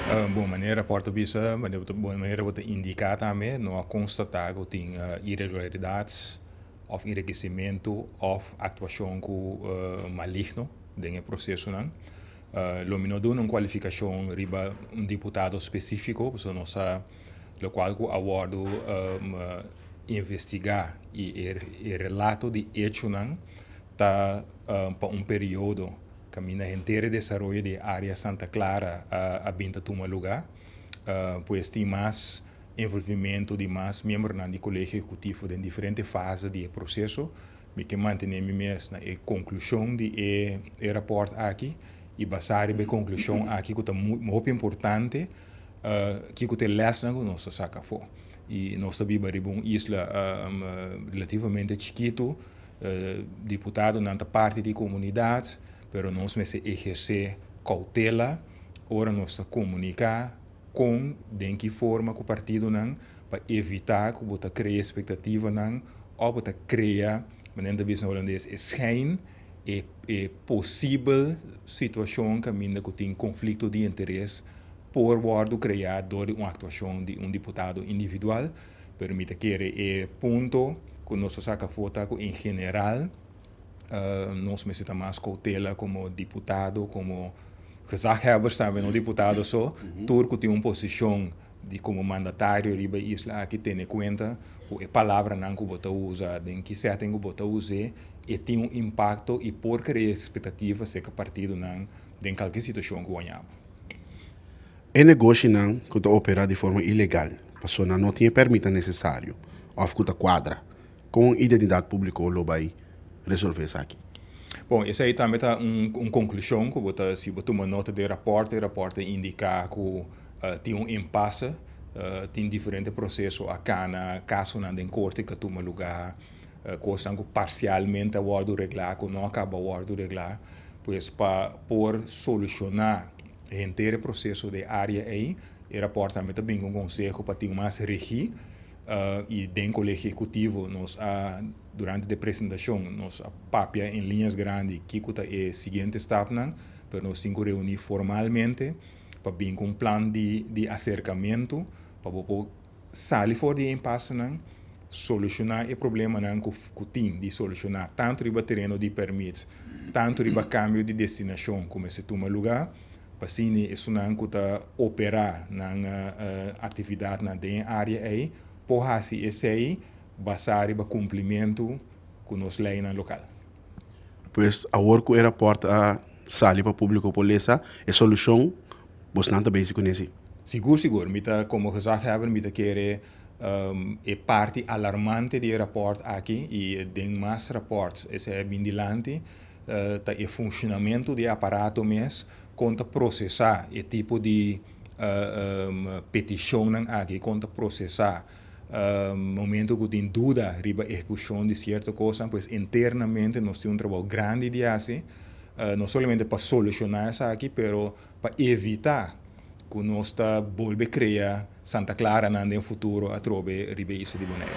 Boa maneira portuguesa, mas de boa maneira vou indicar também, não constatar que tem irregularidades, ou enriquecimento, ou atuação com maligno dentro do processo, não. Lo menos uma qualificação riba um deputado específico, porque nossa, lo qual o awardo investigar e relato de hecho não, tá para um período camina inteiro desenvolvimento de área Santa Clara a binta toma lugar, pois tem mais envolvimento de mais membros do colégio executivo em diferentes fases do processo, me que manter mesmo na conclusão de rapport aqui e basar a conclusão aqui que é muito importante que te lesna que nós saca fora. E nós também baribum isla relativamente chiquito, deputado na parte da comunidade, pero nós me se exercer cautela, ora nós comunicar com de que forma que o partido não para evitar que você crie expectativa não ou você cria, maneira de business holandês, schijn e possível situação que ainda que tem conflito de interesse por worden criado door uma atuação de um deputado individual, permite que é ponto que nós saca foto em geral nós necessitamos mais cautela como deputado, como gezaghebbers também, não deputado só, turco tem uma posição de como mandatário riba isla que tem em conta a palavra não que você usa, em que setting que você usa e tem um impacto e por criar expectativa se que partido não em qualquer situação que ganhamos. E negócio não que opera de forma ilegal, a pessoa não tem permissão necessário, ou que quadra, com identidade pública ou vai resolver isso aqui. Bom, essa aí também está uma conclusão que você, se você toma nota do rapporto, o rapporto indica que tem um impasse, tem diferentes processos aqui na caso na corte que toma lugar, coisa que parcialmente a ordem regular, que não acaba a ordem regular, pois para por solucionar o inteiro processo de área aí, o rapporto também está bem um conselho para ter mais rigor e dentro do colégio executivo nós durante a apresentação nós papia em linhas grandes que é o seguinte step não, para nós temos que reunir formalmente para vir com um plano de acercamento para sair fora de impasse não, solucionar o problema não que tem de solucionar tanto o terreno de permits, tanto o câmbio de destinação como se toma lugar para assim isso não que operar na atividade na área aí por assim esse aí basar o cumprimento com nos leis na local. Pois a work era porta a sali para público polícia é solução bastante básico nesse. Seguro, mita como gezegd hebben, mita querer e parte alarmante de rapport aqui e den mais rapports esse é bem dilante tá e funcionamento de aparato mes conta processar e tipo de petição aqui conta processar momento que tem dúvida riba execução de certa coisa, pois internamente nós temos um trabalho grande de fazer, não somente para solucionar isso aqui, pero para evitar que nós volve a criar Santa Clara no futuro a trobe riba isso de boneco.